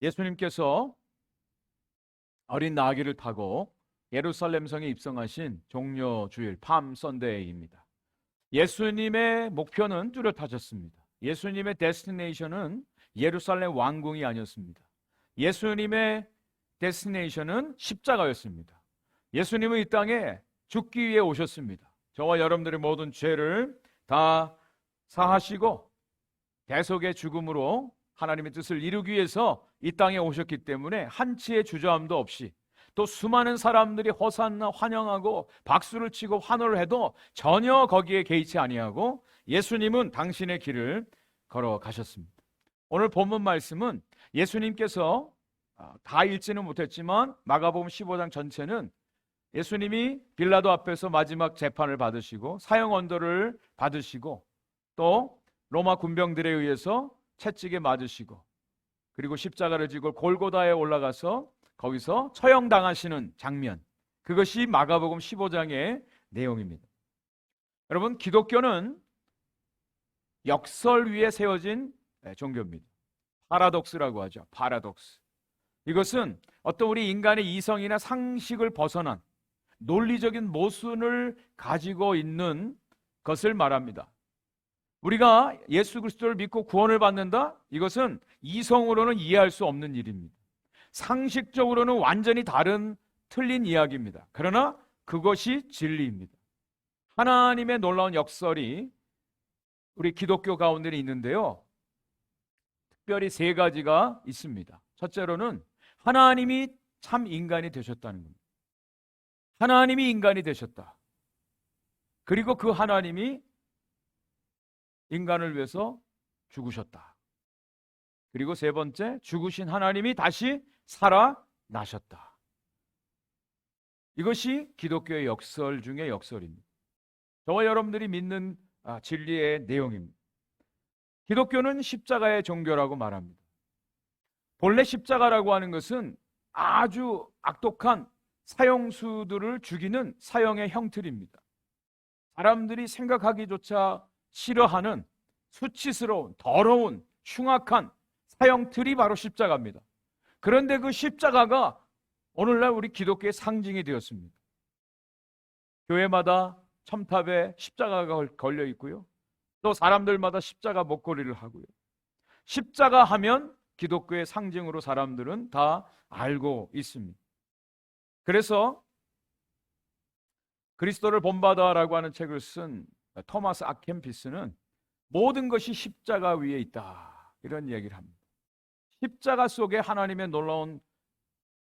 예수님께서 어린 나귀를 타고 예루살렘 성에 입성하신 종려 주일 팜 선데이입니다. 예수님의 목표는 뚜렷하셨습니다. 예수님의 데스티네이션은 예루살렘 왕궁이 아니었습니다. 예수님의 데스티네이션은 십자가였습니다. 예수님은 이 땅에 죽기 위해 오셨습니다. 저와 여러분들의 모든 죄를 다 사하시고 대속의 죽음으로 하나님의 뜻을 이루기 위해서 이 땅에 오셨기 때문에 한치의 주저함도 없이, 또 수많은 사람들이 호산나 환영하고 박수를 치고 환호를 해도 전혀 거기에 개의치 아니하고 예수님은 당신의 길을 걸어가셨습니다. 오늘 본문 말씀은 예수님께서 다 읽지는 못했지만 마가복음 15장 전체는 예수님이 빌라도 앞에서 마지막 재판을 받으시고 사형 언도를 받으시고 또 로마 군병들에 의해서 채찍에 맞으시고 그리고 십자가를 지고 골고다에 올라가서 거기서 처형당하시는 장면, 그것이 마가복음 15장의 내용입니다. 여러분, 기독교는 역설 위에 세워진 종교입니다. 파라독스라고 하죠. 파라독스. 이것은 어떤 우리 인간의 이성이나 상식을 벗어난 논리적인 모순을 가지고 있는 것을 말합니다. 우리가 예수 그리스도를 믿고 구원을 받는다? 이것은 이성으로는 이해할 수 없는 일입니다. 상식적으로는 완전히 다른 틀린 이야기입니다. 그러나 그것이 진리입니다. 하나님의 놀라운 역설이 우리 기독교 가운데 있는데요, 특별히 세 가지가 있습니다. 첫째로는 하나님이 참 인간이 되셨다는 겁니다. 하나님이 인간이 되셨다. 그리고 그 하나님이 인간을 위해서 죽으셨다. 그리고 세 번째, 죽으신 하나님이 다시 살아나셨다. 이것이 기독교의 역설 중의 역설입니다. 저와 여러분들이 믿는 진리의 내용입니다. 기독교는 십자가의 종교라고 말합니다. 본래 십자가라고 하는 것은 아주 악독한 사형수들을 죽이는 사형의 형틀입니다. 사람들이 생각하기조차 싫어하는 수치스러운, 더러운, 흉악한 사형틀이 바로 십자가입니다. 그런데 그 십자가가 오늘날 우리 기독교의 상징이 되었습니다. 교회마다 첨탑에 십자가가 걸려 있고요, 또 사람들마다 십자가 목걸이를 하고요. 십자가 하면 기독교의 상징으로 사람들은 다 알고 있습니다. 그래서 그리스도를 본받아라고 하는 책을 쓴 토마스 아켐피스는 모든 것이 십자가 위에 있다, 이런 얘기를 합니다. 십자가 속에 하나님의 놀라운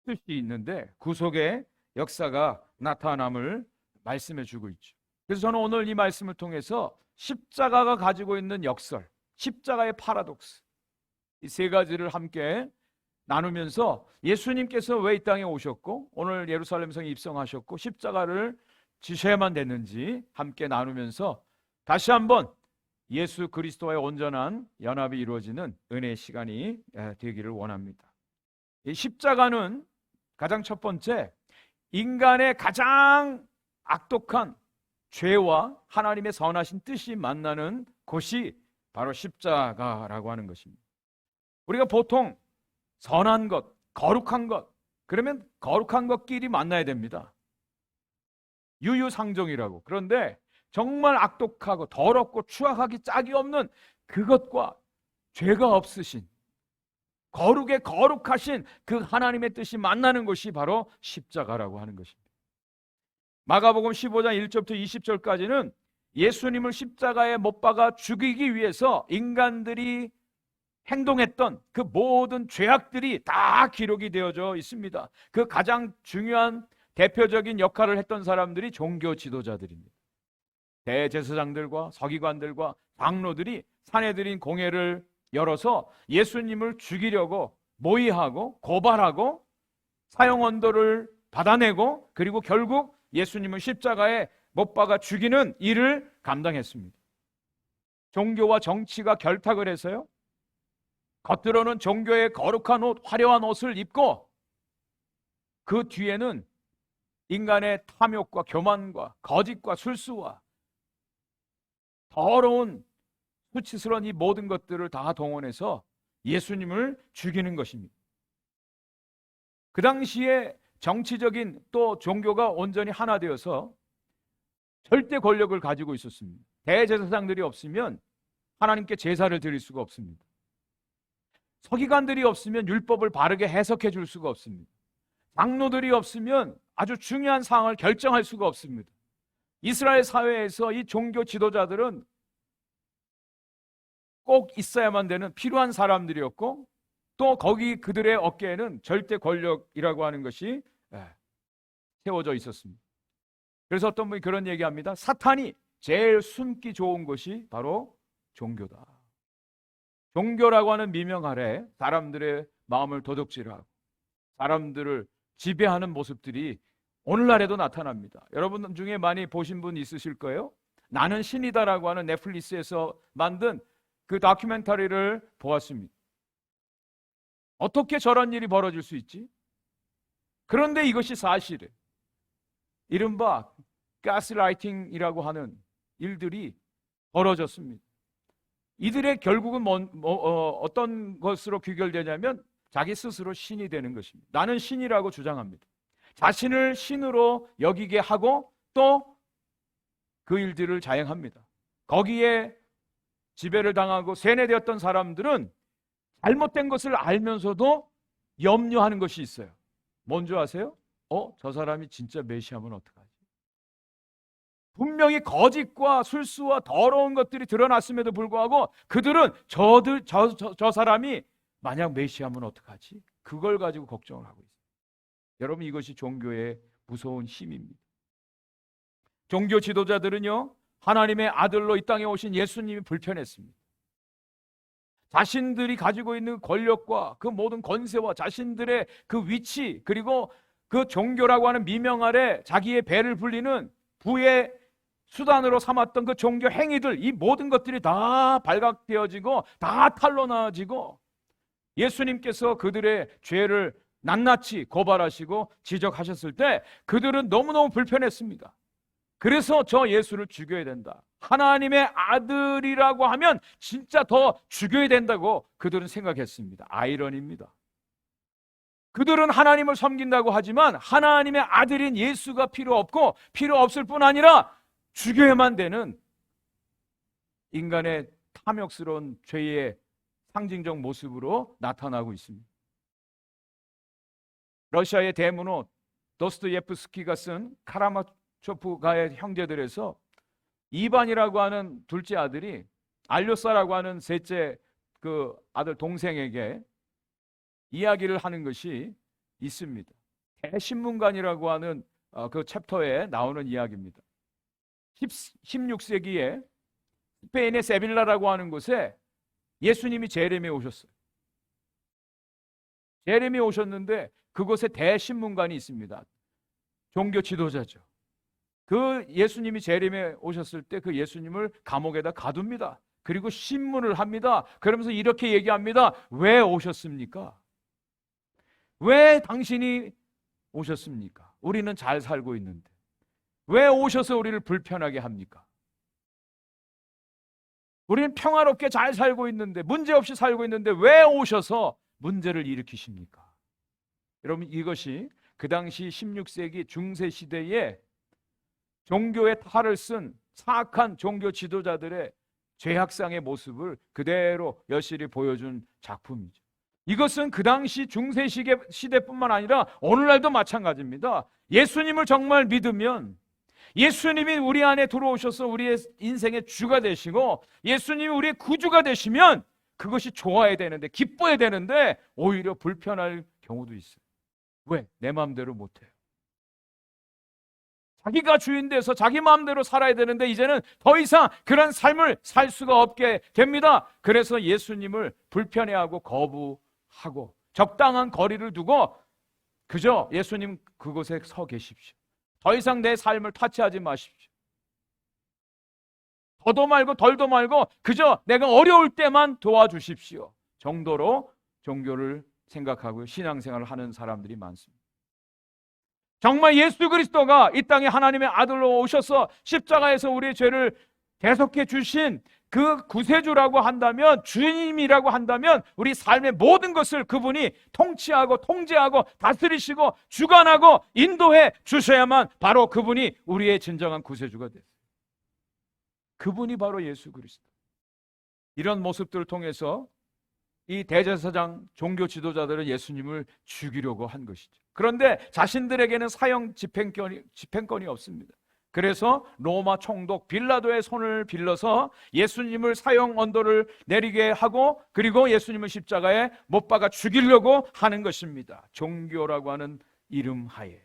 뜻이 있는데 그 속에 역사가 나타남을 말씀해 주고 있죠. 그래서 저는 오늘 이 말씀을 통해서 십자가가 가지고 있는 역설, 십자가의 파라독스, 이 세 가지를 함께 나누면서 예수님께서 왜 이 땅에 오셨고 오늘 예루살렘 성에 입성하셨고 십자가를 지셔야만 됐는지 함께 나누면서 다시 한번 예수 그리스도와의 온전한 연합이 이루어지는 은혜의 시간이 되기를 원합니다. 이 십자가는 가장 첫 번째, 인간의 가장 악독한 죄와 하나님의 선하신 뜻이 만나는 곳이 바로 십자가라고 하는 것입니다. 우리가 보통 선한 것, 거룩한 것, 그러면 거룩한 것끼리 만나야 됩니다. 유유상종이라고. 그런데 정말 악독하고 더럽고 추악하기 짝이 없는 그것과 죄가 없으신 거룩에 거룩하신 그 하나님의 뜻이 만나는 것이 바로 십자가라고 하는 것입니다. 마가복음 15장 1절부터 20절까지는 예수님을 십자가에 못 박아 죽이기 위해서 인간들이 행동했던 그 모든 죄악들이 다 기록이 되어져 있습니다. 그 가장 중요한 대표적인 역할을 했던 사람들이 종교 지도자들입니다. 대제사장들과 서기관들과 장로들이 사내들인 공회를 열어서 예수님을 죽이려고 모의하고 고발하고 사형 언도를 받아내고 그리고 결국 예수님을 십자가에 못 박아 죽이는 일을 감당했습니다. 종교와 정치가 결탁을 해서요, 겉으로는 종교의 거룩한 옷, 화려한 옷을 입고 그 뒤에는 인간의 탐욕과 교만과 거짓과 술수와 더러운 수치스러운 이 모든 것들을 다 동원해서 예수님을 죽이는 것입니다. 그 당시에 정치적인 또 종교가 온전히 하나 되어서 절대 권력을 가지고 있었습니다. 대제사장들이 없으면 하나님께 제사를 드릴 수가 없습니다. 서기관들이 없으면 율법을 바르게 해석해 줄 수가 없습니다. 장로들이 없으면 아주 중요한 사항을 결정할 수가 없습니다. 이스라엘 사회에서 이 종교 지도자들은 꼭 있어야만 되는 필요한 사람들이었고, 또 거기 그들의 어깨에는 절대 권력이라고 하는 것이 세워져 있었습니다. 그래서 어떤 분이 그런 얘기합니다. 사탄이 제일 숨기 좋은 것이 바로 종교다. 종교라고 하는 미명 아래 사람들의 마음을 도둑질하고 사람들을 지배하는 모습들이 오늘날에도 나타납니다. 여러분 중에 많이 보신 분 있으실 거예요. 나는 신이다라고 하는 넷플릭스에서 만든 그 다큐멘터리를 보았습니다. 어떻게 저런 일이 벌어질 수 있지? 그런데 이것이 사실이에요. 이른바 가스라이팅이라고 하는 일들이 벌어졌습니다. 이들의 결국은 어떤 것으로 귀결되냐면 자기 스스로 신이 되는 것입니다. 나는 신이라고 주장합니다. 자신을 신으로 여기게 하고 또 그 일들을 자행합니다. 거기에 지배를 당하고 세뇌되었던 사람들은 잘못된 것을 알면서도 염려하는 것이 있어요. 뭔지 아세요? 저 사람이 진짜 메시아면 어떡하지? 분명히 거짓과 술수와 더러운 것들이 드러났음에도 불구하고 그들은 저 사람이 만약 메시아면 어떡하지? 그걸 가지고 걱정을 하고 있어요. 여러분, 이것이 종교의 무서운 힘입니다. 종교 지도자들은요, 하나님의 아들로 이 땅에 오신 예수님이 불편했습니다. 자신들이 가지고 있는 권력과 그 모든 권세와 자신들의 그 위치, 그리고 그 종교라고 하는 미명 아래 자기의 배를 불리는 부의 수단으로 삼았던 그 종교 행위들, 이 모든 것들이 다 발각되어지고 다 탄로나지고 예수님께서 그들의 죄를 낱낱이 고발하시고 지적하셨을 때 그들은 너무너무 불편했습니다. 그래서 저 예수를 죽여야 된다. 하나님의 아들이라고 하면 진짜 더 죽여야 된다고 그들은 생각했습니다. 아이러니입니다. 그들은 하나님을 섬긴다고 하지만 하나님의 아들인 예수가 필요 없고 필요 없을 뿐 아니라 죽여야만 되는 인간의 탐욕스러운 죄의 상징적 모습으로 나타나고 있습니다. 러시아의 대문호 도스토옙스키가 쓴 카라마초프가의 형제들에서 이반이라고 하는 둘째 아들이 알료사라고 하는 셋째 그 아들 동생에게 이야기를 하는 것이 있습니다. 대신문관이라고 하는 그 챕터에 나오는 이야기입니다. 16세기에 스페인의 세빌라라고 하는 곳에 예수님이 재림에 오셨어요. 재림에 오셨는데 그곳에 대신문관이 있습니다. 종교 지도자죠. 그 예수님이 재림에 오셨을 때 그 예수님을 감옥에다 가둡니다. 그리고 신문을 합니다. 그러면서 이렇게 얘기합니다. 왜 오셨습니까? 왜 당신이 오셨습니까? 우리는 잘 살고 있는데 왜 오셔서 우리를 불편하게 합니까? 우리는 평화롭게 잘 살고 있는데, 문제없이 살고 있는데 왜 오셔서 문제를 일으키십니까? 여러분, 이것이 그 당시 16세기 중세 시대에 종교의 탈을 쓴 사악한 종교 지도자들의 죄악상의 모습을 그대로 여실히 보여준 작품이죠. 이것은 그 당시 중세 시대뿐만 아니라 오늘날도 마찬가지입니다. 예수님을 정말 믿으면, 예수님이 우리 안에 들어오셔서 우리의 인생의 주가 되시고 예수님이 우리의 구주가 되시면 그것이 좋아야 되는데, 기뻐야 되는데 오히려 불편할 경우도 있어요. 왜? 내 마음대로 못해요. 자기가 주인 돼서 자기 마음대로 살아야 되는데 이제는 더 이상 그런 삶을 살 수가 없게 됩니다. 그래서 예수님을 불편해하고 거부하고 적당한 거리를 두고 그저 예수님 그곳에 서 계십시오. 더 이상 내 삶을 타치하지 마십시오. 더도 말고 덜도 말고 그저 내가 어려울 때만 도와주십시오 정도로 종교를 생각하고 신앙생활을 하는 사람들이 많습니다. 정말 예수 그리스도가 이 땅에 하나님의 아들로 오셔서 십자가에서 우리의 죄를 대속해 주신 그 구세주라고 한다면, 주님이라고 한다면 우리 삶의 모든 것을 그분이 통치하고 통제하고 다스리시고 주관하고 인도해 주셔야만 바로 그분이 우리의 진정한 구세주가 됐어요. 그분이 바로 예수 그리스도. 이런 모습들을 통해서 이 대제사장 종교 지도자들은 예수님을 죽이려고 한 것이죠. 그런데 자신들에게는 사형 집행권이 없습니다. 그래서 로마 총독 빌라도의 손을 빌려서 예수님을 사형 언도를 내리게 하고, 그리고 예수님을 십자가에 못 박아 죽이려고 하는 것입니다. 종교라고 하는 이름 하에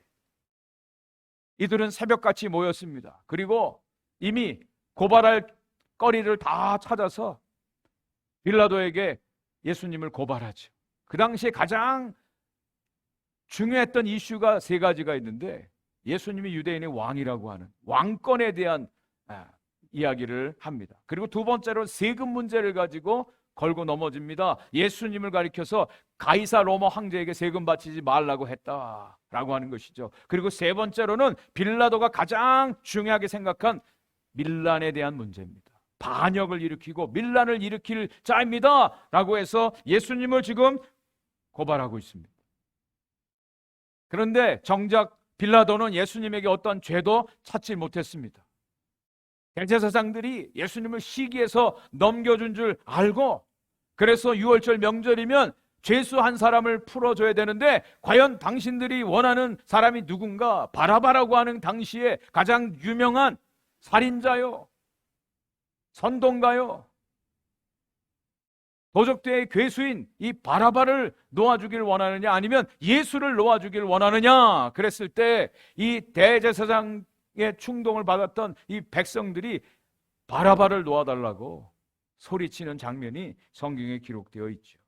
이들은 새벽같이 모였습니다. 그리고 이미 고발할 거리를 다 찾아서 빌라도에게 예수님을 고발하죠. 그 당시에 가장 중요했던 이슈가 세 가지가 있는데, 예수님이 유대인의 왕이라고 하는 왕권에 대한 이야기를 합니다. 그리고 두 번째로 세금 문제를 가지고 걸고 넘어집니다. 예수님을 가리켜서 가이사 로마 황제에게 세금 바치지 말라고 했다라고 하는 것이죠. 그리고 세 번째로는 빌라도가 가장 중요하게 생각한 밀란에 대한 문제입니다. 반역을 일으키고 밀란을 일으킬 자입니다 라고 해서 예수님을 지금 고발하고 있습니다. 그런데 정작 빌라도는 예수님에게 어떤 죄도 찾지 못했습니다. 대제사장들이 예수님을 시기해서 넘겨준 줄 알고, 그래서 유월절 명절이면 죄수 한 사람을 풀어줘야 되는데, 과연 당신들이 원하는 사람이 누군가? 바라바라고 하는 당시에 가장 유명한 살인자요, 선동가요, 도적대의 괴수인 이 바라바를 놓아주길 원하느냐, 아니면 예수를 놓아주길 원하느냐? 그랬을 때 이 대제사장의 충동을 받았던 이 백성들이 바라바를 놓아달라고 소리치는 장면이 성경에 기록되어 있죠.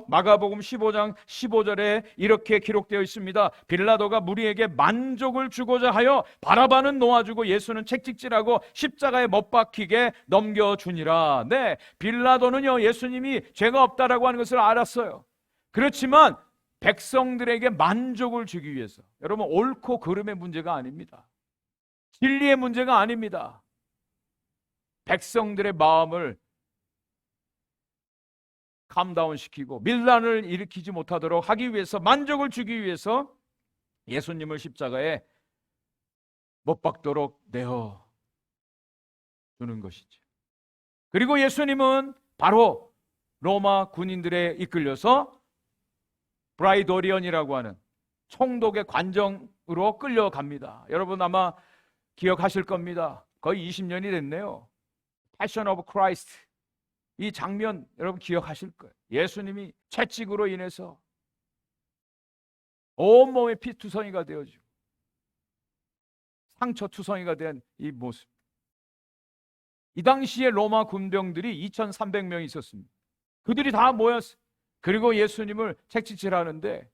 마가복음 15장 15절에 이렇게 기록되어 있습니다. 빌라도가 무리에게 만족을 주고자 하여 바라바는 놓아주고 예수는 채찍질하고 십자가에 못 박히게 넘겨주니라. 네, 빌라도는요, 예수님이 죄가 없다라고 하는 것을 알았어요. 그렇지만 백성들에게 만족을 주기 위해서, 여러분, 옳고 그름의 문제가 아닙니다. 진리의 문제가 아닙니다. 백성들의 마음을 캄다운시키고 밀란을 일으키지 못하도록 하기 위해서, 만족을 주기 위해서 예수님을 십자가에 못 박도록 내어 주는 것이죠. 그리고 예수님은 바로 로마 군인들에 이끌려서 브라이도리언이라고 하는 총독의 관정으로 끌려갑니다. 여러분 아마 기억하실 겁니다. 거의 20년이 됐네요. 패션 오브 크라이스트, 이 장면 여러분 기억하실 거예요. 예수님이 채찍으로 인해서 온몸에 피투성이가 되어지고 상처투성이가 된 이 모습. 이 당시에 로마 군병들이 2,300명이 있었습니다. 그들이 다 모였어요. 그리고 예수님을 채찍질하는데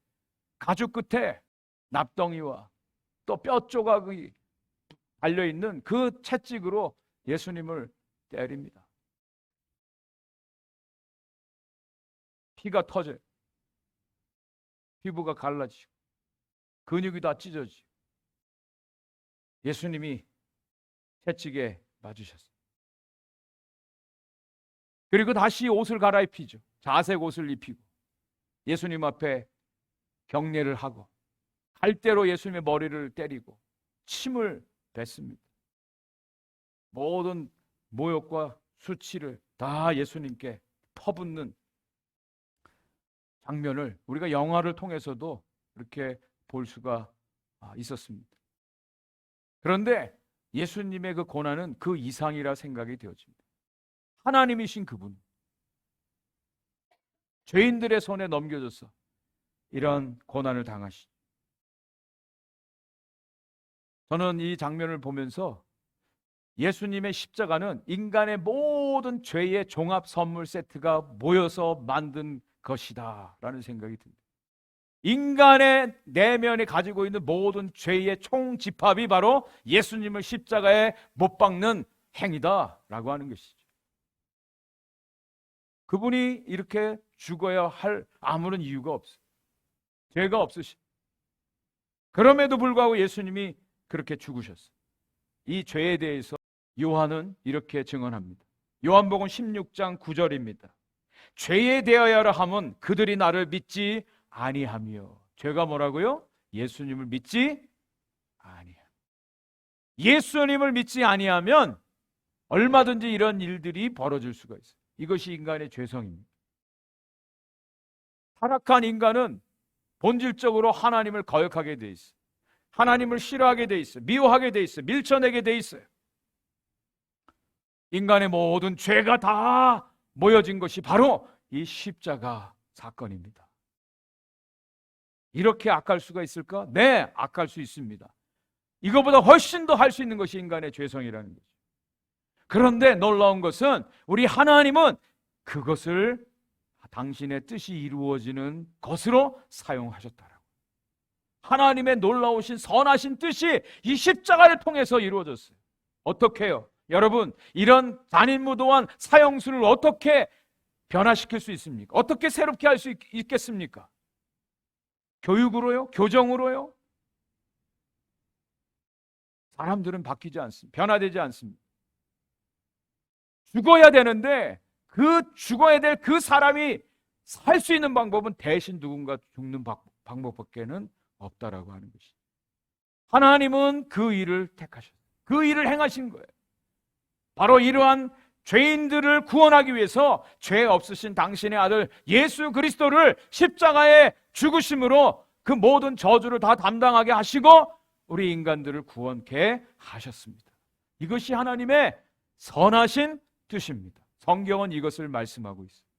가죽 끝에 납덩이와 또 뼈 조각이 달려있는 그 채찍으로 예수님을 때립니다. 피가 터져요. 피부가 갈라지고 근육이 다 찢어지고 예수님이 채찍에 맞으셨어요. 그리고 다시 옷을 갈아입히죠. 자색 옷을 입히고 예수님 앞에 경례를 하고 갈대로 예수님의 머리를 때리고 침을 뱉습니다. 모든 모욕과 수치를 다 예수님께 퍼붓는 장면을 우리가 영화를 통해서도 이렇게 볼 수가 있었습니다. 그런데 예수님의 그 고난은 그 이상이라 생각이 되어집니다. 하나님이신 그분, 죄인들의 손에 넘겨져서 이런 고난을 당하시. 저는 이 장면을 보면서 예수님의 십자가는 인간의 모든 죄의 종합 선물 세트가 모여서 만든 것이다 라는 생각이 듭니다. 인간의 내면에 가지고 있는 모든 죄의 총집합이 바로 예수님을 십자가에 못 박는 행위다 라고 하는 것이죠. 그분이 이렇게 죽어야 할 아무런 이유가 없어요. 죄가 없으시. 그럼에도 불구하고 예수님이 그렇게 죽으셨어요. 이 죄에 대해서 요한은 이렇게 증언합니다. 요한복음 16장 9절입니다. 죄에 대하여라 함은 그들이 나를 믿지 아니하며. 죄가 뭐라고요? 예수님을 믿지 아니하며. 예수님을 믿지 아니하면 얼마든지 이런 일들이 벌어질 수가 있어요. 이것이 인간의 죄성입니다. 타락한 인간은 본질적으로 하나님을 거역하게 돼 있어요. 하나님을 싫어하게 돼 있어요. 미워하게 돼 있어요. 밀쳐내게 돼 있어요. 인간의 모든 죄가 다 모여진 것이 바로 이 십자가 사건입니다. 이렇게 악할 수가 있을까? 네, 악할 수 있습니다. 이거보다 훨씬 더 할 수 있는 것이 인간의 죄성이라는 거죠. 그런데 놀라운 것은 우리 하나님은 그것을 당신의 뜻이 이루어지는 것으로 사용하셨다라고. 하나님의 놀라우신 선하신 뜻이 이 십자가를 통해서 이루어졌어요. 어떻게 해요? 여러분, 이런 잔인무도한 사형수를 어떻게 변화시킬 수 있습니까? 어떻게 새롭게 할 수 있겠습니까? 교육으로요? 교정으로요? 사람들은 바뀌지 않습니다. 변화되지 않습니다. 죽어야 되는데 그 죽어야 될 그 사람이 살 수 있는 방법은 대신 누군가 죽는 방법밖에는 없다라고 하는 것이. 하나님은 그 일을 택하셨어요. 그 일을 행하신 거예요. 바로 이러한 죄인들을 구원하기 위해서 죄 없으신 당신의 아들 예수 그리스도를 십자가에 죽으심으로 그 모든 저주를 다 담당하게 하시고 우리 인간들을 구원케 하셨습니다. 이것이 하나님의 선하신 뜻입니다. 성경은 이것을 말씀하고 있습니다.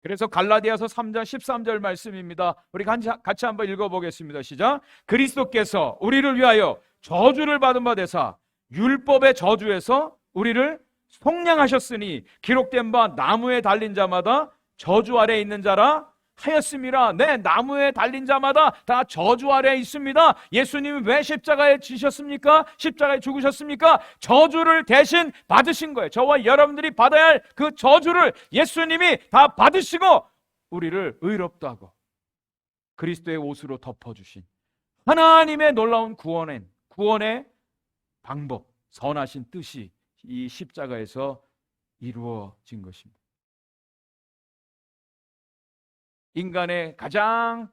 그래서 갈라디아서 3장 13절 말씀입니다. 우리 같이 한번 읽어보겠습니다. 시작. 그리스도께서 우리를 위하여 저주를 받은 바 되사 율법의 저주에서 우리를 속량하셨으니 기록된 바 나무에 달린 자마다 저주 아래에 있는 자라 하였음이라. 네, 나무에 달린 자마다 다 저주 아래에 있습니다. 예수님이 왜 십자가에 지셨습니까? 십자가에 죽으셨습니까? 저주를 대신 받으신 거예요. 저와 여러분들이 받아야 할 그 저주를 예수님이 다 받으시고 우리를 의롭다고 그리스도의 옷으로 덮어주신 하나님의 놀라운 구원의 방법, 선하신 뜻이 이 십자가에서 이루어진 것입니다. 인간의 가장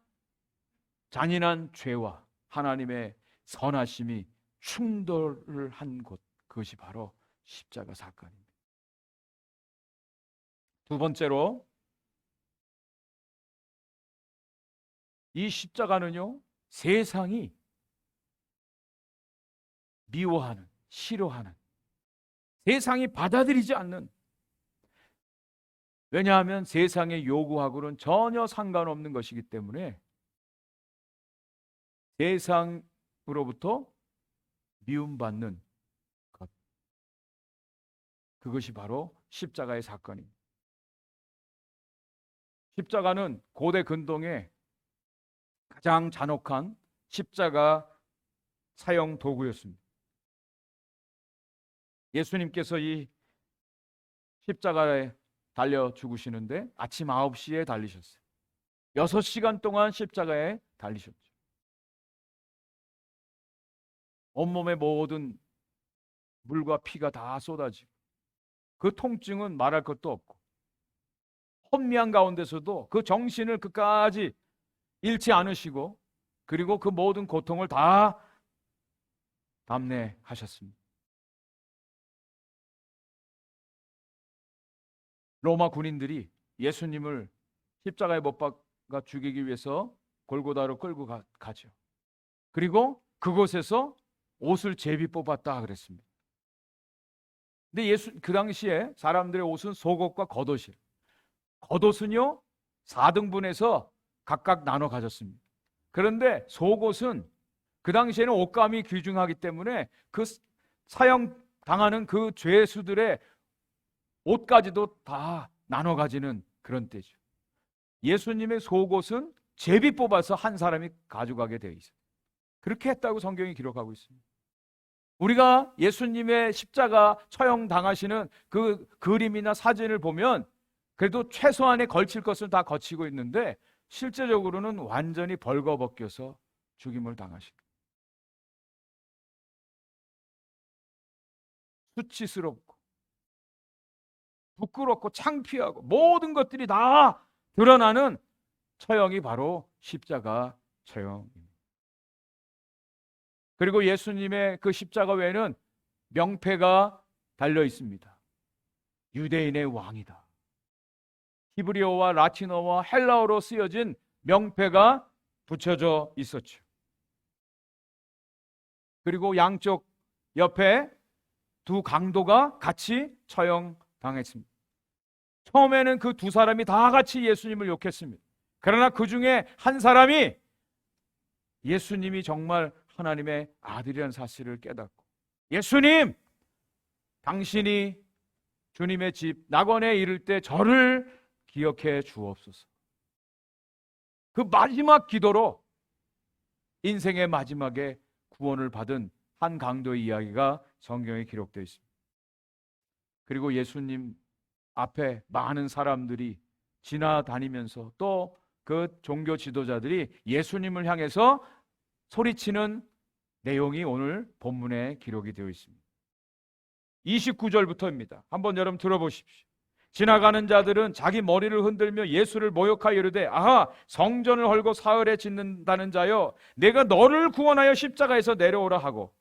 잔인한 죄와 하나님의 선하심이 충돌을 한 곳, 그것이 바로 십자가 사건입니다. 두 번째로, 이 십자가는요, 세상이 미워하는, 싫어하는, 세상이 받아들이지 않는, 왜냐하면 세상의 요구하고는 전혀 상관없는 것이기 때문에 세상으로부터 미움받는 것, 그것이 바로 십자가의 사건입니다. 십자가는 고대 근동의 가장 잔혹한 십자가 사형 도구였습니다. 예수님께서 이 십자가에 달려 죽으시는데 아침 9시에 달리셨어요. 6시간 동안 십자가에 달리셨죠. 온몸의 모든 물과 피가 다 쏟아지고 그 통증은 말할 것도 없고 혼미한 가운데서도 그 정신을 끝까지 잃지 않으시고 그리고 그 모든 고통을 다 담내하셨습니다. 로마 군인들이 예수님을 십자가에 못 박아 죽이기 위해서 골고다로 끌고 가죠. 그리고 그곳에서 옷을 제비 뽑았다 그랬습니다. 근데 그 당시에 사람들의 옷은 속옷과 겉옷이에요. 겉옷은요 4등분해서 각각 나눠 가졌습니다. 그런데 속옷은 그 당시에는 옷감이 귀중하기 때문에 그 사형 당하는 그 죄수들의 옷까지도 다 나눠 가지는 그런 때죠. 예수님의 속옷은 제비 뽑아서 한 사람이 가져가게 되어 있어요. 그렇게 했다고 성경이 기록하고 있습니다. 우리가 예수님의 십자가 처형 당하시는 그 그림이나 사진을 보면 그래도 최소한의 걸칠 것을 다 거치고 있는데 실제적으로는 완전히 벌거벗겨서 죽임을 당하신 거예요. 수치스럽고 부끄럽고 창피하고 모든 것들이 다 드러나는 처형이 바로 십자가 처형입니다. 그리고 예수님의 그 십자가 외에는 명패가 달려 있습니다. 유대인의 왕이다. 히브리어와 라틴어와 헬라어로 쓰여진 명패가 붙여져 있었죠. 그리고 양쪽 옆에 두 강도가 같이 처형당했습니다. 처음에는 그 두 사람이 다 같이 예수님을 욕했습니다. 그러나 그 중에 한 사람이 예수님이 정말 하나님의 아들이라는 사실을 깨닫고, 예수님, 당신이 주님의 집 낙원에 이를 때 저를 기억해 주옵소서. 그 마지막 기도로 인생의 마지막에 구원을 받은 한 강도의 이야기가 성경에 기록되어 있습니다. 그리고 예수님 앞에 많은 사람들이 지나다니면서 또 그 종교 지도자들이 예수님을 향해서 소리치는 내용이 오늘 본문에 기록이 되어 있습니다. 29절부터입니다. 한번 여러분 들어보십시오. 지나가는 자들은 자기 머리를 흔들며 예수를 모욕하여 이르되, 아하, 성전을 헐고 사흘에 짓는다는 자여, 내가 너를 구원하여 십자가에서 내려오라 하고,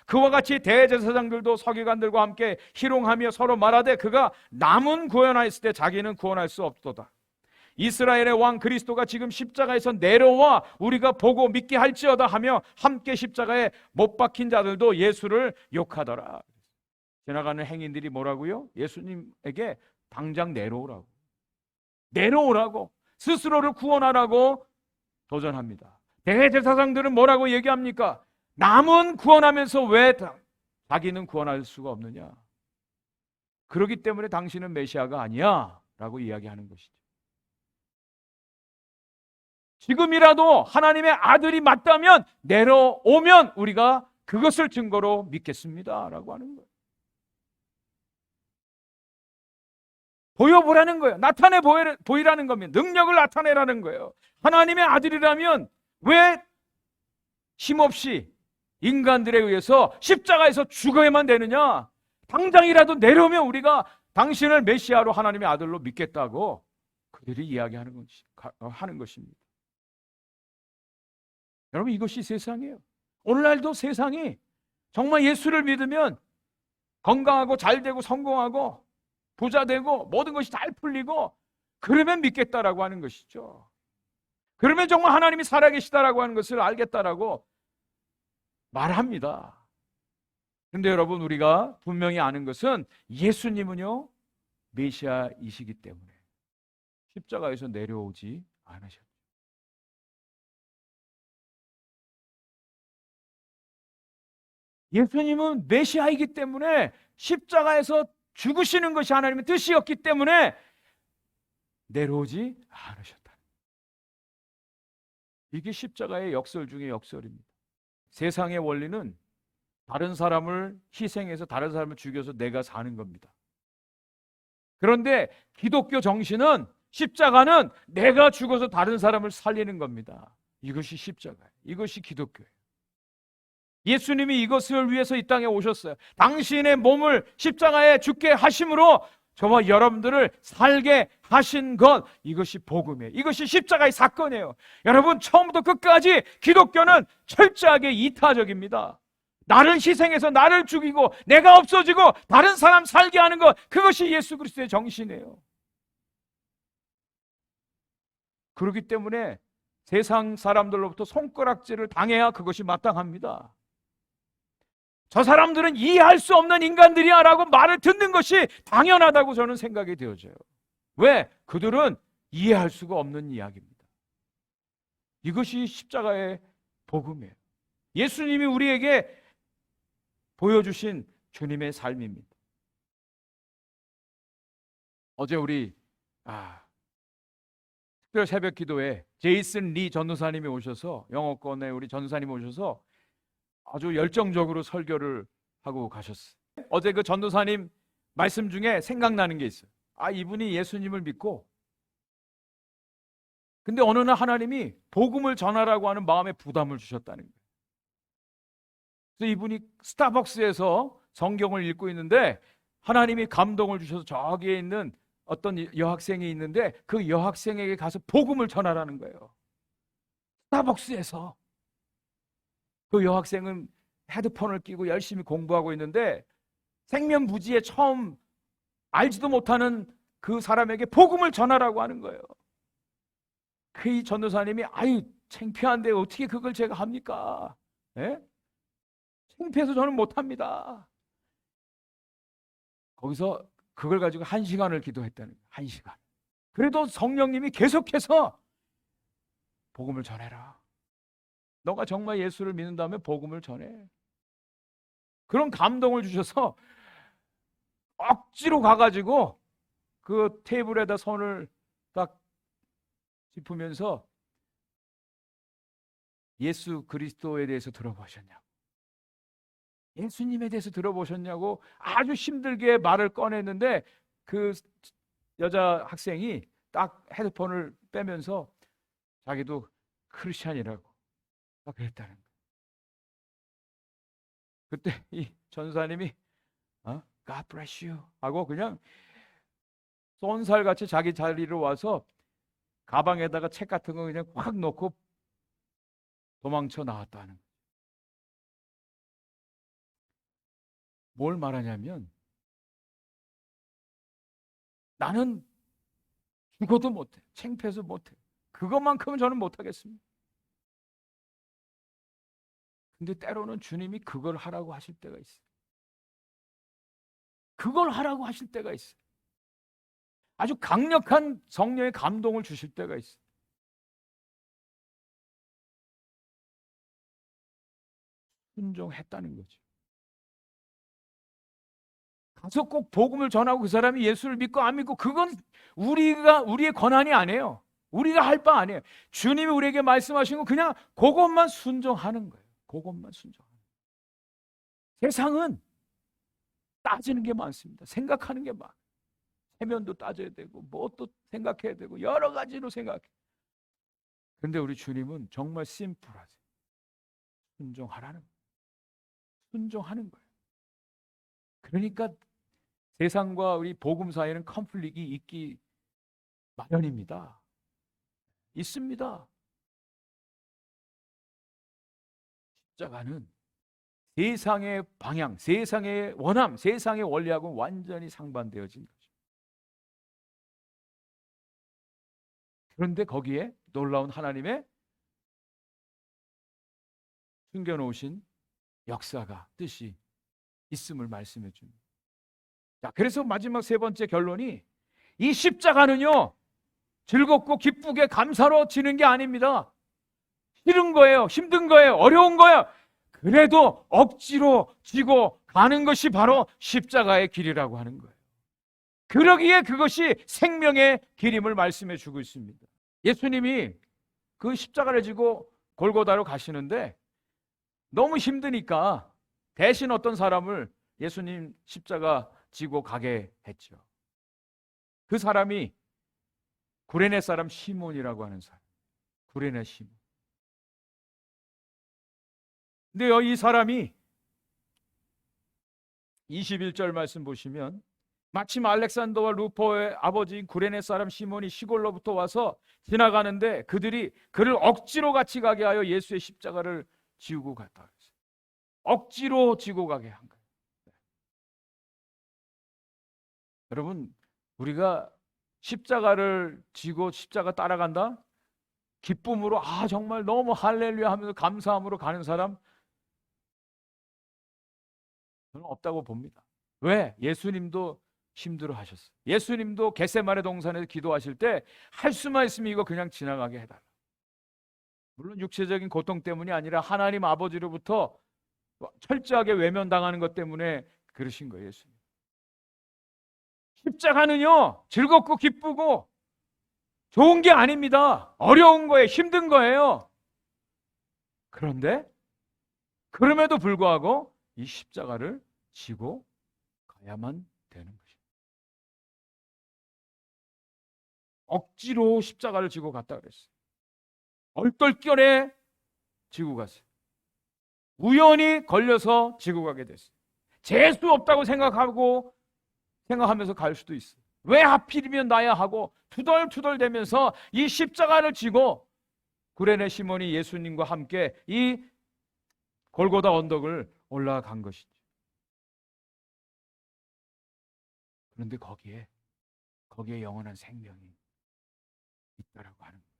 그와 같이 대제사장들도 서기관들과 함께 희롱하며 서로 말하되, 그가 남은 구원하였을 때 자기는 구원할 수 없도다. 이스라엘의 왕 그리스도가 지금 십자가에서 내려와 우리가 보고 믿게 할지어다 하며 함께 십자가에 못 박힌 자들도 예수를 욕하더라. 지나가는 행인들이 뭐라고요? 예수님에게 당장 내려오라고 스스로를 구원하라고 도전합니다. 대제사장들은 뭐라고 얘기합니까? 남은 구원하면서 왜 자기는 구원할 수가 없느냐? 그렇기 때문에 당신은 메시아가 아니야 라고 이야기하는 것이죠. 지금이라도 하나님의 아들이 맞다면 내려오면 우리가 그것을 증거로 믿겠습니다 라고 하는 거예요. 보여보라는 거예요. 나타내 보이라는 겁니다. 능력을 나타내라는 거예요. 하나님의 아들이라면 왜 힘없이 인간들에 의해서 십자가에서 죽어야만 되느냐? 당장이라도 내려오면 우리가 당신을 메시아로 하나님의 아들로 믿겠다고 그들이 이야기하는 것입니다. 여러분, 이것이 세상이에요. 오늘날도 세상이 정말 예수를 믿으면 건강하고 잘되고 성공하고 부자 되고 모든 것이 잘 풀리고 그러면 믿겠다라고 하는 것이죠. 그러면 정말 하나님이 살아계시다라고 하는 것을 알겠다라고 말합니다. 그런데 여러분, 우리가 분명히 아는 것은 예수님은요 메시아이시기 때문에 십자가에서 내려오지 않으셨죠. 예수님은 메시아이기 때문에 십자가에서 죽으시는 것이 하나님의 뜻이었기 때문에 내려오지 않으셨다. 이게 십자가의 역설 중의 역설입니다. 세상의 원리는 다른 사람을 희생해서 다른 사람을 죽여서 내가 사는 겁니다. 그런데 기독교 정신은, 십자가는 내가 죽어서 다른 사람을 살리는 겁니다. 이것이 십자가예요. 이것이 기독교예요. 예수님이 이것을 위해서 이 땅에 오셨어요. 당신의 몸을 십자가에 죽게 하심으로 저와 여러분들을 살게 하신 것, 이것이 복음이에요. 이것이 십자가의 사건이에요. 여러분, 처음부터 끝까지 기독교는 철저하게 이타적입니다. 나를 희생해서 나를 죽이고 내가 없어지고 다른 사람 살게 하는 것, 그것이 예수 그리스도의 정신이에요. 그렇기 때문에 세상 사람들로부터 손가락질을 당해야 그것이 마땅합니다. 저 사람들은 이해할 수 없는 인간들이야 라고 말을 듣는 것이 당연하다고 저는 생각이 되어져요. 왜? 그들은 이해할 수가 없는 이야기입니다. 이것이 십자가의 복음이에요. 예수님이 우리에게 보여주신 주님의 삶입니다. 어제 우리 특별 새벽 기도에 제이슨 리 전도사님이 오셔서, 영어권에 우리 전도사님이 오셔서 아주 열정적으로 설교를 하고 가셨어요. 어제 그 전도사님 말씀 중에 생각나는 게 있어요. 이분이 예수님을 믿고, 근데 어느 날 하나님이 복음을 전하라고 하는 마음에 부담을 주셨다는 거예요. 그래서 이분이 스타벅스에서 성경을 읽고 있는데 하나님이 감동을 주셔서 저기에 있는 어떤 여학생이 있는데 그 여학생에게 가서 복음을 전하라는 거예요. 스타벅스에서. 그 여학생은 헤드폰을 끼고 열심히 공부하고 있는데 생면부지에 처음 알지도 못하는 그 사람에게 복음을 전하라고 하는 거예요. 그 이 전도사님이 아유 창피한데 어떻게 그걸 제가 합니까? 예? 창피해서 저는 못합니다. 거기서 그걸 가지고 1시간을 기도했다는 거예요. 1시간. 그래도 성령님이 계속해서 복음을 전해라. 너가 정말 예수를 믿는다면 복음을 전해. 그런 감동을 주셔서 억지로 가가지고 그 테이블에다 손을 딱 짚으면서 예수 그리스도에 대해서 들어보셨냐고, 예수님에 대해서 들어보셨냐고 아주 힘들게 말을 꺼냈는데 그 여자 학생이 딱 헤드폰을 빼면서 자기도 크리스찬이라고 딱 그랬다는 거예요. 그때 이 전사님이 God bless you 하고 그냥 쏜살같이 자기 자리로 와서 가방에다가 책 같은 거 그냥 확 놓고 도망쳐 나왔다는 거예요. 뭘 말하냐면 나는 죽어도 못해. 창피해서 못해. 그것만큼은 저는 못하겠습니다. 근데 때로는 주님이 그걸 하라고 하실 때가 있어요. 그걸 하라고 하실 때가 있어요. 아주 강력한 성령의 감동을 주실 때가 있어요. 순종했다는 거죠. 가서 꼭 복음을 전하고 그 사람이 예수를 믿고 안 믿고 그건 우리의 권한이 아니에요. 우리가 할 바 아니에요. 주님이 우리에게 말씀하신 거 그냥 그것만 순종하는 거예요. 그것만 순종하는 거예요. 세상은 따지는 게 많습니다. 생각하는 게 많아요. 해면도 따져야 되고 뭐 또 생각해야 되고 여러 가지로 생각해. 그런데 우리 주님은 정말 심플하세요. 순종하라는 거예요. 순종하는 거예요. 그러니까 세상과 우리 복음 사이에는 컨플릭이 있기 마련입니다. 있습니다. 십자가는 세상의 방향, 세상의 원함, 세상의 원리하고 완전히 상반되어진 거죠. 그런데 거기에 놀라운 하나님의 숨겨놓으신 역사가, 뜻이 있음을 말씀해 줍니다. 자, 그래서 마지막 세 번째 결론이 이 십자가는요 즐겁고 기쁘게 감사로지는 게 아닙니다. 싫은 거예요. 힘든 거예요. 어려운 거예요. 그래도 억지로 지고 가는 것이 바로 십자가의 길이라고 하는 거예요. 그러기에 그것이 생명의 길임을 말씀해 주고 있습니다. 예수님이 그 십자가를 지고 골고다로 가시는데 너무 힘드니까 대신 어떤 사람을 예수님 십자가 지고 가게 했죠. 그 사람이 구레네 사람 시몬이라고 하는 사람. 구레네 시몬. 근데 이 사람이 21절 말씀 보시면 마침 알렉산더와 루포의 아버지인 구레네 사람 시몬이 시골로부터 와서 지나가는데 그들이 그를 억지로 같이 가게 하여 예수의 십자가를 지우고 갔다 그랬어요. 억지로 지고 가게 한 거예요. 여러분, 우리가 십자가를 지고 십자가 따라간다? 기쁨으로 정말 너무 할렐루야 하면서 감사함으로 가는 사람 저는 없다고 봅니다. 왜? 예수님도 힘들어 하셨어요. 예수님도 겟세마네 동산에서 기도하실 때 할 수만 있으면 이거 그냥 지나가게 해달라. 물론 육체적인 고통 때문이 아니라 하나님 아버지로부터 철저하게 외면당하는 것 때문에 그러신 거예요. 예수님. 십자가는요 즐겁고 기쁘고 좋은 게 아닙니다. 어려운 거예요. 힘든 거예요. 그런데 그럼에도 불구하고 이 십자가를 지고 가야만 되는 것입니다. 억지로 십자가를 지고 갔다 그랬어요. 얼떨결에 지고 갔어요. 우연히 걸려서 지고 가게 됐어요. 재수 없다고 생각하고 생각하면서 갈 수도 있어요. 왜 하필이면 나야 하고 투덜투덜대면서 이 십자가를 지고 구레네 시몬이 예수님과 함께 이 골고다 언덕을 올라간 것이죠. 그런데 거기에 영원한 생명이 있다라고 하는 거예요.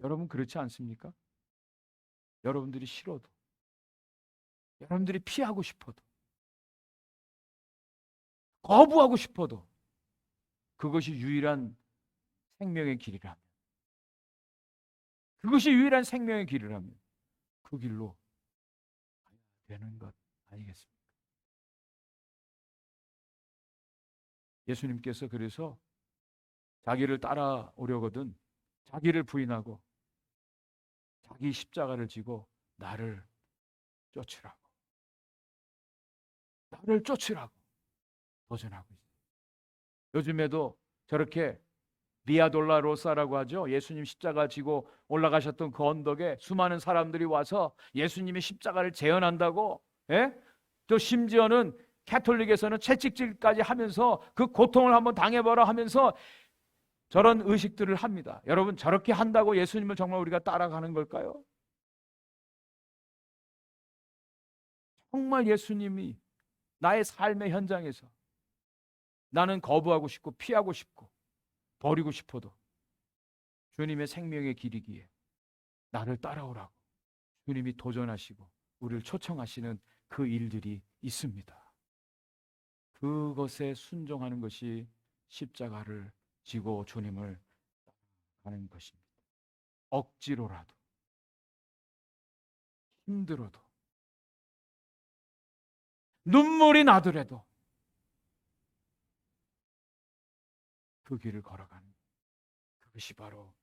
여러분 그렇지 않습니까? 여러분들이 싫어도, 여러분들이 피하고 싶어도, 거부하고 싶어도 그것이 유일한 생명의 길이라면, 그것이 유일한 생명의 길이라면 그 길로 가야 되는 것 아니겠습니까? 예수님께서 그래서 자기를 따라오려거든 자기를 부인하고 자기 십자가를 지고 나를 쫓으라고, 나를 쫓으라고 도전하고 있어요. 요즘에도 저렇게 비아 돌라로사라고 하죠. 예수님 십자가 지고 올라가셨던 그 언덕에 수많은 사람들이 와서 예수님의 십자가를 재현한다고, 예? 또 심지어는 캐톨릭에서는 채찍질까지 하면서 그 고통을 한번 당해봐라 하면서 저런 의식들을 합니다. 여러분 저렇게 한다고 예수님을 정말 우리가 따라가는 걸까요? 정말 예수님이 나의 삶의 현장에서 나는 거부하고 싶고 피하고 싶고 버리고 싶어도 주님의 생명의 길이기에 나를 따라오라고 주님이 도전하시고 우리를 초청하시는 그 일들이 있습니다. 그것에 순종하는 것이 십자가를 지고 주님을 따라가는 것입니다. 억지로라도, 힘들어도, 눈물이 나더라도 그 길을 걸어가는, 그것이 바로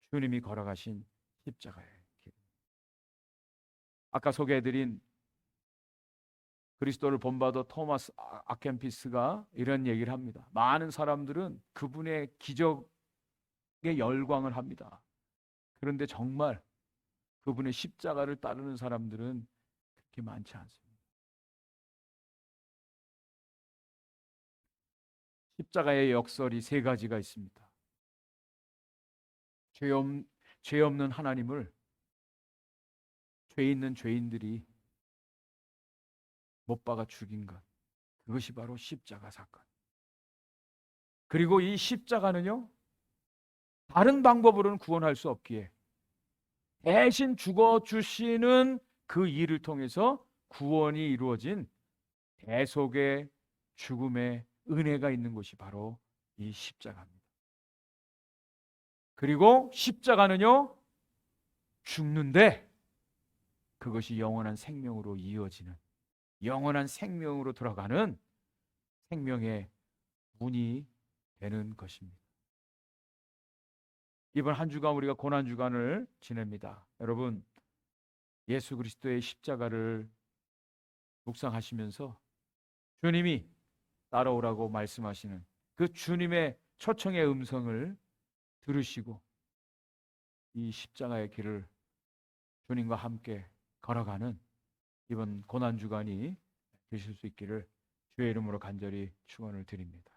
주님이 걸어가신 십자가의 길. 아까 소개해드린 그리스도를 본받아 토마스 아켄피스가 이런 얘기를 합니다. 많은 사람들은 그분의 기적에 열광을 합니다. 그런데 정말 그분의 십자가를 따르는 사람들은 그렇게 많지 않습니다. 십자가의 역설이 세 가지가 있습니다. 죄 없는 하나님을 죄 있는 죄인들이 못 박아 죽인 것, 그것이 바로 십자가 사건. 그리고 이 십자가는요, 다른 방법으로는 구원할 수 없기에 대신 죽어주시는 그 일을 통해서 구원이 이루어진 대속의 죽음의 은혜가 있는 곳이 바로 이 십자가입니다. 그리고 십자가는요, 죽는데 그것이 영원한 생명으로 이어지는, 영원한 생명으로 들어가는 생명의 문이 되는 것입니다. 이번 한 주간 우리가 고난 주간을 지냅니다. 여러분, 예수 그리스도의 십자가를 묵상하시면서 주님이 따라오라고 말씀하시는 그 주님의 초청의 음성을 들으시고 이 십자가의 길을 주님과 함께 걸어가는 이번 고난 주간이 되실 수 있기를 주의 이름으로 간절히 축원을 드립니다.